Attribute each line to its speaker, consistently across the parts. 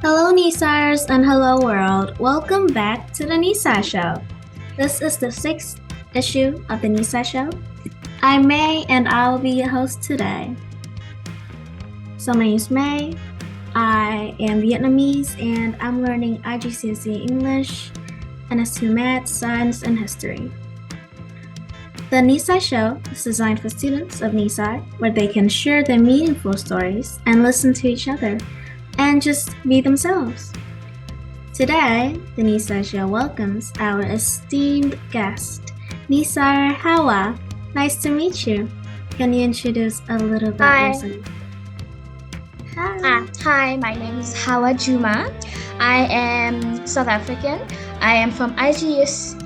Speaker 1: Hello, Nisars, and hello, world. Welcome back to the NISAI Show. This is the sixth issue of the NISAI Show. I'm May, and I'll be your host today. So, my name is May. I am Vietnamese, and I'm learning IGCSE English, NS2 Math, Science, and History. The NISAI Show is designed for students of NISAI, where they can share their meaningful stories and listen to each other and just be themselves. Today, the NISAI Show welcomes our esteemed guest, NISAI Hawa. Nice to meet you. Can you introduce a little bit
Speaker 2: Hi.
Speaker 1: yourself? Hi.
Speaker 2: Hi, my name is Hawa Juma. I am South African. I am from IGCSE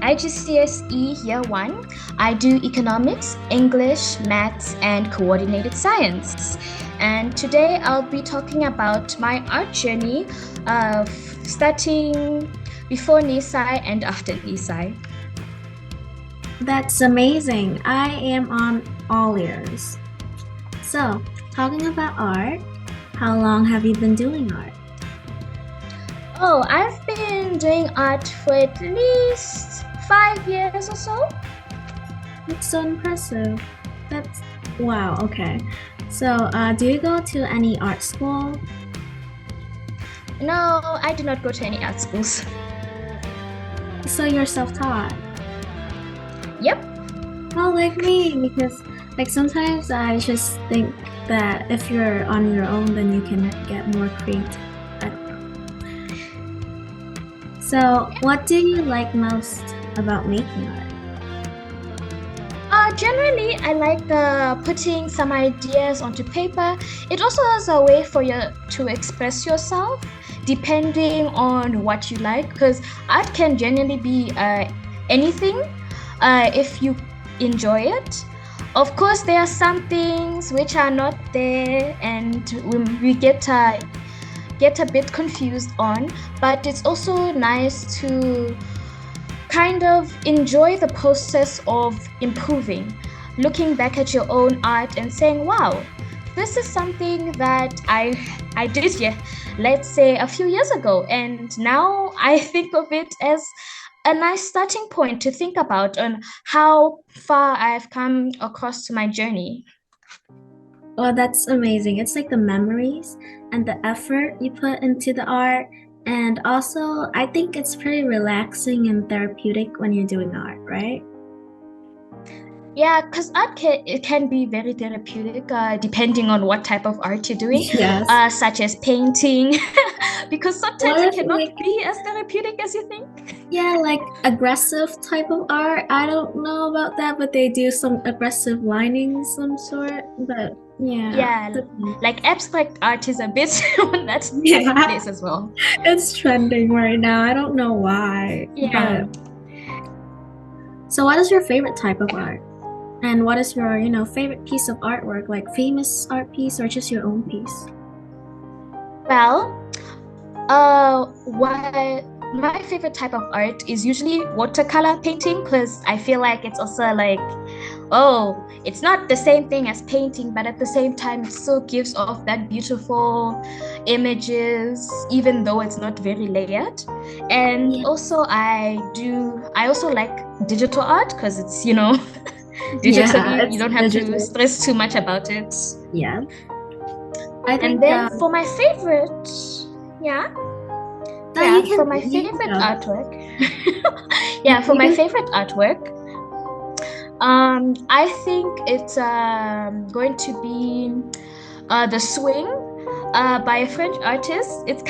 Speaker 2: Year 1. I do economics, English, maths, and coordinated science. And today I'll be talking about my art journey of starting before NISAI and after NISAI.
Speaker 1: That's amazing. I am on all ears. So, talking about art, how long have you been doing art?
Speaker 2: Oh, I've been doing art for at least 5 years or so.
Speaker 1: That's so impressive. That's wow, okay. So, do you go to any art school?
Speaker 2: No, I do not go to any art schools.
Speaker 1: So you're self-taught?
Speaker 2: Yep.
Speaker 1: Oh, like me, because like sometimes I just think that if you're on your own, then you can get more creative. I don't know. So, what do you like most about making art?
Speaker 2: Generally, I like putting some ideas onto paper. It also is a way for you to express yourself depending on what you like, because art can generally be anything if you enjoy it. Of course, there are some things which are not there and we get a bit confused on, but it's also nice to kind of enjoy the process of improving, looking back at your own art and saying, wow, this is something that I did, let's say a few years ago, and now I think of it as a nice starting point to think about on how far I've come across to my journey.
Speaker 1: Oh, that's amazing. It's like the memories and the effort you put into the art. And also, I think it's pretty relaxing and therapeutic when you're doing art, right?
Speaker 2: Yeah, because it can be very therapeutic depending on what type of art you're doing,
Speaker 1: Yes.
Speaker 2: such as painting, because sometimes
Speaker 1: What
Speaker 2: it
Speaker 1: if,
Speaker 2: cannot
Speaker 1: like,
Speaker 2: be as therapeutic as you think.
Speaker 1: yeah, like aggressive type of art. I don't know about that, but they do some aggressive lining some sort. But yeah,
Speaker 2: Yeah, like abstract art is a bit on that
Speaker 1: yeah,
Speaker 2: place as well.
Speaker 1: it's trending right now. I don't know why.
Speaker 2: Yeah.
Speaker 1: But so what is your favorite type of art? And what is your, favorite piece of artwork, like famous art piece or just your own piece?
Speaker 2: Well, what my favorite type of art is usually watercolor painting, because I feel like it's also like, oh, it's not the same thing as painting, but at the same time, it still gives off that beautiful images, even though it's not very layered. And
Speaker 1: Yeah.
Speaker 2: also, I also like digital art because it's, digitally, you
Speaker 1: It's
Speaker 2: don't have to
Speaker 1: digital.
Speaker 2: stress too much about it.
Speaker 1: Yeah. I think
Speaker 2: And then for my favorite, yeah.
Speaker 1: that
Speaker 2: Yeah,
Speaker 1: you can
Speaker 2: for my
Speaker 1: you
Speaker 2: favorite
Speaker 1: go.
Speaker 2: artwork. Yeah, for
Speaker 1: You
Speaker 2: my
Speaker 1: can
Speaker 2: favorite artwork, I think it's going to be The Swing by a French artist. It's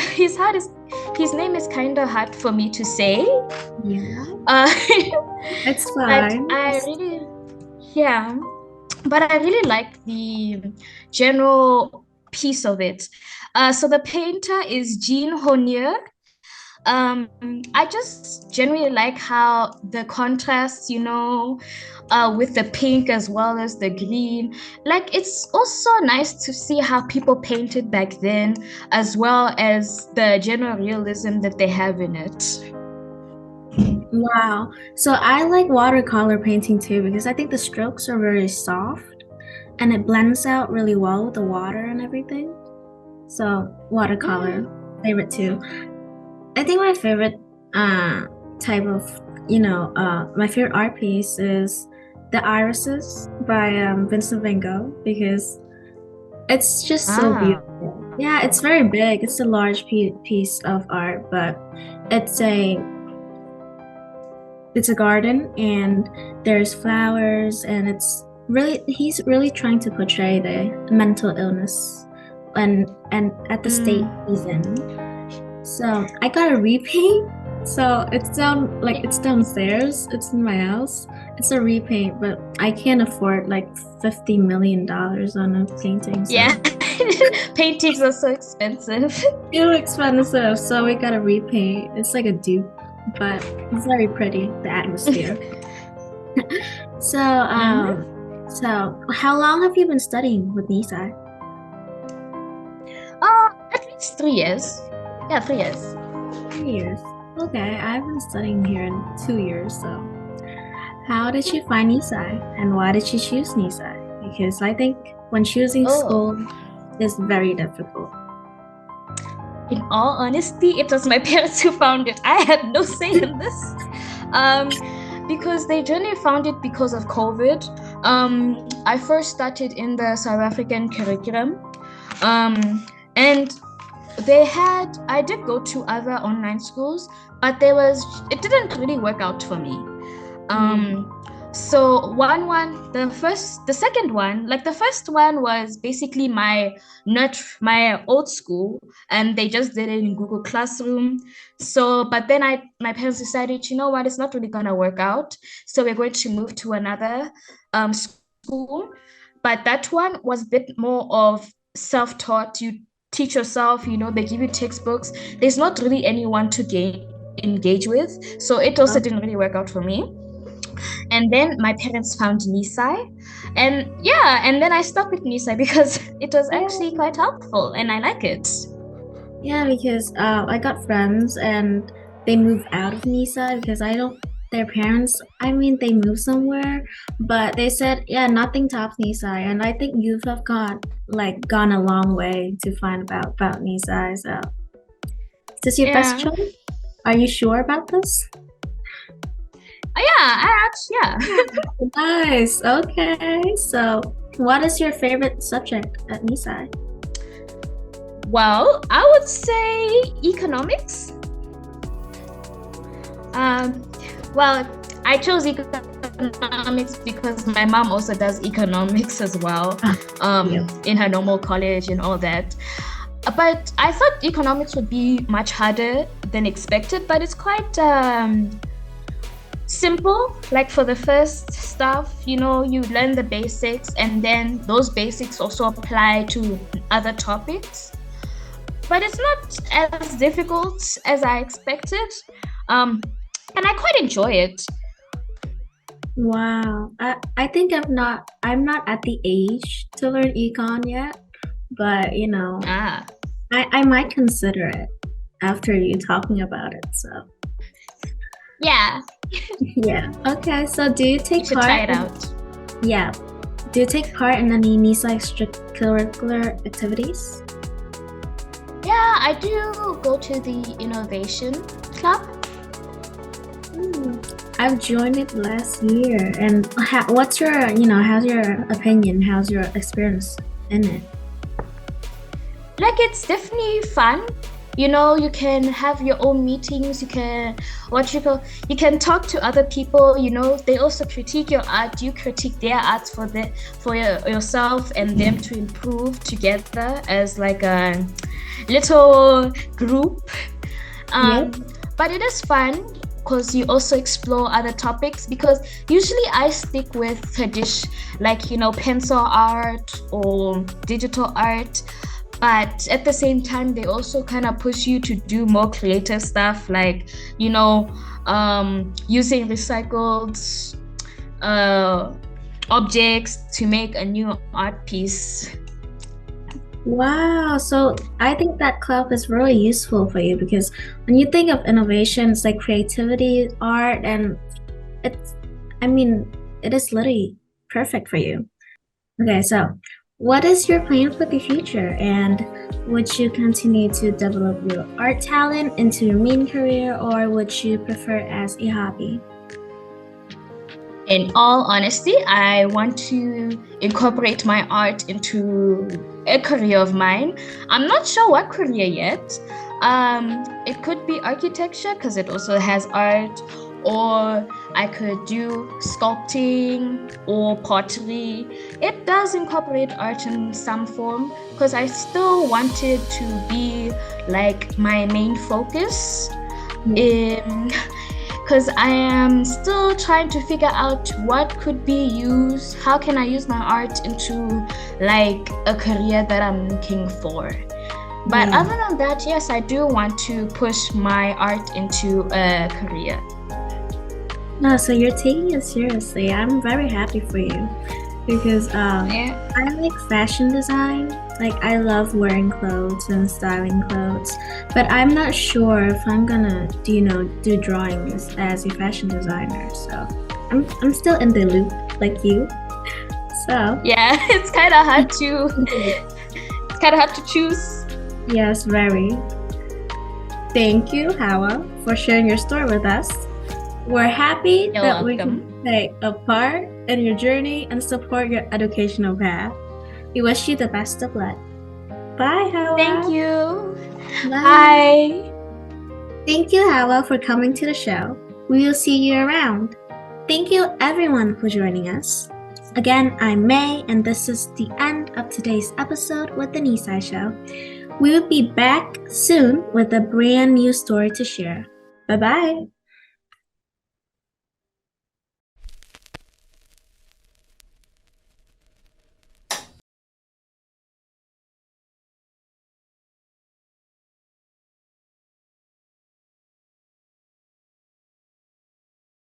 Speaker 2: his name is kind of hard for me to say.
Speaker 1: yeah,
Speaker 2: Uh,
Speaker 1: it's
Speaker 2: but
Speaker 1: fine.
Speaker 2: yeah, but I really like the general piece of it. So the painter is Jean Honnier. I just generally like how the contrast, with the pink as well as the green. Like, it's also nice to see how people painted back then, as well as the general realism that they have in it.
Speaker 1: Wow. So I like watercolor painting too because I think the strokes are very soft and it blends out really well with the water and everything. So watercolor. favorite too. I think my favorite type of, my favorite art piece is The Irises by Vincent van Gogh because it's just so
Speaker 2: Ah.
Speaker 1: beautiful. Yeah, it's very big. It's a large piece of art, but it's a it's a garden and there's flowers and he's really trying to portray the mental illness and at the state he's in. So I got a repaint. So it's downstairs. It's in my house. It's a repaint, but I can't afford like $50 million on a painting. So
Speaker 2: Yeah. Paintings are so expensive.
Speaker 1: too expensive. So we got a repaint. It's like a dupe, but it's very pretty, the atmosphere. So so how long have you been studying with NISAI?
Speaker 2: At least 3 years. Yeah, 3 years.
Speaker 1: 3 years. Okay, I've been studying here in 2 years, so how did you find NISAI and why did you choose NISAI? Because I think when choosing school is very difficult.
Speaker 2: In all honesty, it was my parents who found it. I had no say in this. Because they generally found it because of COVID. I first started in the South African curriculum. And I did go to other online schools, but it didn't really work out for me. So the second one, like the first one was basically my old school, and they just did it in Google Classroom. So, but then my parents decided, you know what, it's not really gonna work out. So we're going to move to another school. But that one was a bit more of self-taught. You teach yourself, they give you textbooks. There's not really anyone to engage with. So it also didn't really work out for me. And then my parents found NISAI. And then I stuck with NISAI because it was actually quite helpful and I like it.
Speaker 1: Yeah, because I got friends and they moved out of NISAI because their parents, they moved somewhere, but they said, yeah, nothing tops NISAI. And I think you have gone a long way to find about NISAI. So is this your best choice? Are you sure about this?
Speaker 2: Yeah.
Speaker 1: Nice. Okay. So what is your favorite subject at NISAI?
Speaker 2: Well, I would say economics. Well, I chose economics because my mom also does economics as well, in her normal college and all that. But I thought economics would be much harder than expected, but it's quite simple. Like for the first stuff, you learn the basics, and then those basics also apply to other topics. But it's not as difficult as I expected. And I quite enjoy it.
Speaker 1: Wow. I think I'm not at the age to learn econ yet, but I might consider it after you talking about it. So
Speaker 2: yeah.
Speaker 1: Yeah. Okay. So do you take part?
Speaker 2: Try it out.
Speaker 1: Yeah. Do you take part in any NISAI extracurricular activities?
Speaker 2: Yeah, I do go to the innovation club.
Speaker 1: I've joined it last year, and what's your, how's your opinion? How's your experience in it?
Speaker 2: Like, it's definitely fun. You can have your own meetings. You can talk to other people. They also critique your art. You critique their art for yourself and them to improve together as like a little group. But it is fun because you also explore other topics, because usually I stick with pencil art or digital art. But at the same time, they also kind of push you to do more creative stuff, like, using recycled objects to make a new art piece.
Speaker 1: Wow. So I think that club is really useful for you, because when you think of innovation, it's like creativity, art, and it is literally perfect for you. Okay, so What is your plan for the future, and would you continue to develop your art talent into your main career, or would you prefer it as a hobby?
Speaker 2: In all honesty, I want to incorporate my art into a career of mine. I'm not sure what career yet. It could be architecture because it also has art, or I could do sculpting or pottery. It does incorporate art in some form because I still wanted to be like my main focus in because I am still trying to figure out what could be used, how can I use my art into like a career that I'm looking for. But other than that, yes, I do want to push my art into a career.
Speaker 1: No, so you're taking it seriously. I'm very happy for you because
Speaker 2: Yeah.
Speaker 1: I like fashion design. Like I love wearing clothes and styling clothes, but I'm not sure if I'm gonna do drawings as a fashion designer. So I'm still in the loop like you. So
Speaker 2: Yeah, it's kind of hard to choose.
Speaker 1: yes, very. Thank you, Hawa, for sharing your story with us. We're happy
Speaker 2: You're
Speaker 1: that we
Speaker 2: welcome.
Speaker 1: can play a part in your journey and support your educational path. We wish you the best of luck. Bye, Hawa.
Speaker 2: Thank you.
Speaker 1: Bye.
Speaker 2: Bye.
Speaker 1: Thank you, Hawa, for coming to the show. We will see you around. Thank you, everyone, for joining us. Again, I'm May, and this is the end of today's episode with the NISAI Show. We will be back soon with a brand new story to share. Bye-bye.